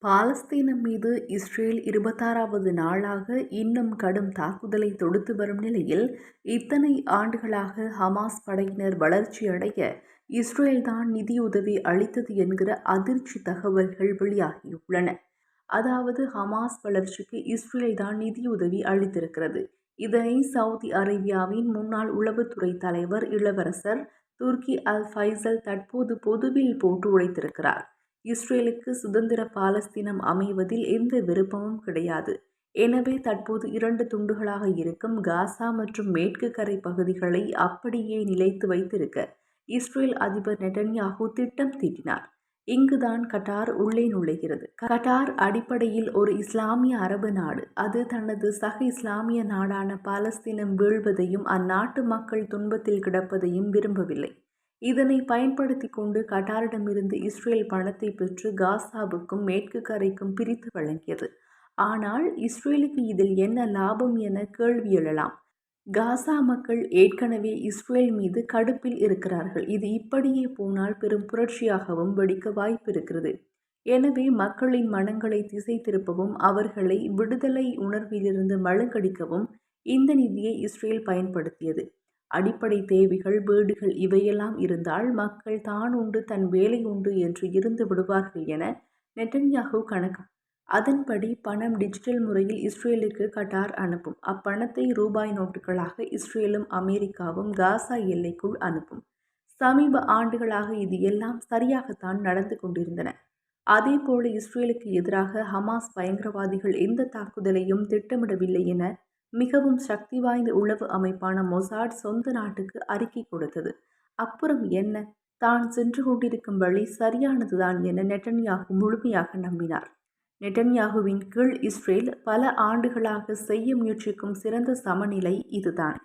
பாலஸ்தீனம் மீது இஸ்ரேல் 26வது நாளாக இன்னும் கடும் தாக்குதலை தொடுத்து வரும் நிலையில், இத்தனை ஆண்டுகளாக ஹமாஸ் படையினர் வளர்ச்சியடைய இஸ்ரேல்தான் நிதியுதவி அளித்தது என்கிற அதிர்ச்சி தகவல்கள் வெளியாகியுள்ளன. அதாவது ஹமாஸ் வளர்ச்சிக்கு இஸ்ரேல்தான் நிதியுதவி அளித்திருக்கிறது. இதனை சவுதி அரேபியாவின் முன்னாள் உளவுத்துறை தலைவர் இளவரசர் துர்கி அல் ஃபைசல் தற்போது பொதுவில் போட்டு உடைத்திருக்கிறார். இஸ்ரேலுக்கு சுதந்திர பாலஸ்தீனம் அமைவதில் எந்த விருப்பமும் கிடையாது. எனவே தற்போது 2 துண்டுகளாக இருக்கும் காசா மற்றும் மேற்கு கரை பகுதிகளை அப்படியே நிலைத்து வைத்திருக்க இஸ்ரேல் அதிபர் நெட்டன்யாகு திட்டம் தீட்டினார். இங்குதான் கட்டார் உள்ளே நுழைகிறது. கட்டார் அடிப்படையில் ஒரு இஸ்லாமிய அரபு நாடு. அது தனது சக இஸ்லாமிய நாடான பாலஸ்தீனம் வீழ்வதையும் அந்நாட்டு மக்கள் துன்பத்தில் கிடப்பதையும் விரும்பவில்லை. இதனை பயன்படுத்தி கொண்டு கட்டாரிடமிருந்து இஸ்ரேல் பணத்தை பெற்று காசாவுக்கும் மேற்கு கரைக்கும் பிரித்து வழங்கியது. ஆனால் இஸ்ரேலுக்கு இதில் என்ன லாபம் என கேள்வி எழலாம். காசா மக்கள் ஏற்கனவே இஸ்ரேல் மீது கடுப்பில் இருக்கிறார்கள். இது இப்படியே போனால் பெரும் புரட்சியாகவும் வெடிக்க வாய்ப்பிருக்கிறது. எனவே மக்களின் மனங்களை திசை திருப்பவும் அவர்களை விடுதலை உணர்விலிருந்து மழுங்கடிக்கவும் இந்த நிதியை இஸ்ரேல் பயன்படுத்தியது. அடிப்படை தேவைகள், வீடுகள் இவையெல்லாம் இருந்தால் மக்கள் தான் உண்டு தன் வேலை உண்டு என்று இருந்து விடுவார்கள் என நெட்டன்யாகு கணக்கு. அதன்படி பணம் டிஜிட்டல் முறையில் இஸ்ரேலுக்கு கட்டார் அனுப்பும். அப்பணத்தை ரூபாய் நோட்டுகளாக இஸ்ரேலும் அமெரிக்காவும் காசா எல்லைக்குள் அனுப்பும். சமீப ஆண்டுகளாக இது எல்லாம் சரியாகத்தான் நடந்து கொண்டிருந்தன. அதேபோல இஸ்ரேலுக்கு எதிராக ஹமாஸ் பயங்கரவாதிகள் எந்த தாக்குதலையும் திட்டமிடவில்லை என மிகவும் சக்தி வாய்ந்த உளவு அமைப்பான மொசாட் சொந்த நாட்டுக்கு அறிக்கை கொடுத்தது. அப்புறம் என்ன, தான் சென்று கொண்டிருக்கும் வழி சரியானதுதான் என நெட்டன்யாகு முழுமையாக நம்பினார். நெட்டன்யாகுவின் கீழ் இஸ்ரேல் பல ஆண்டுகளாக செய்ய முயற்சிக்கும் சிறந்த சமநிலை இதுதான்.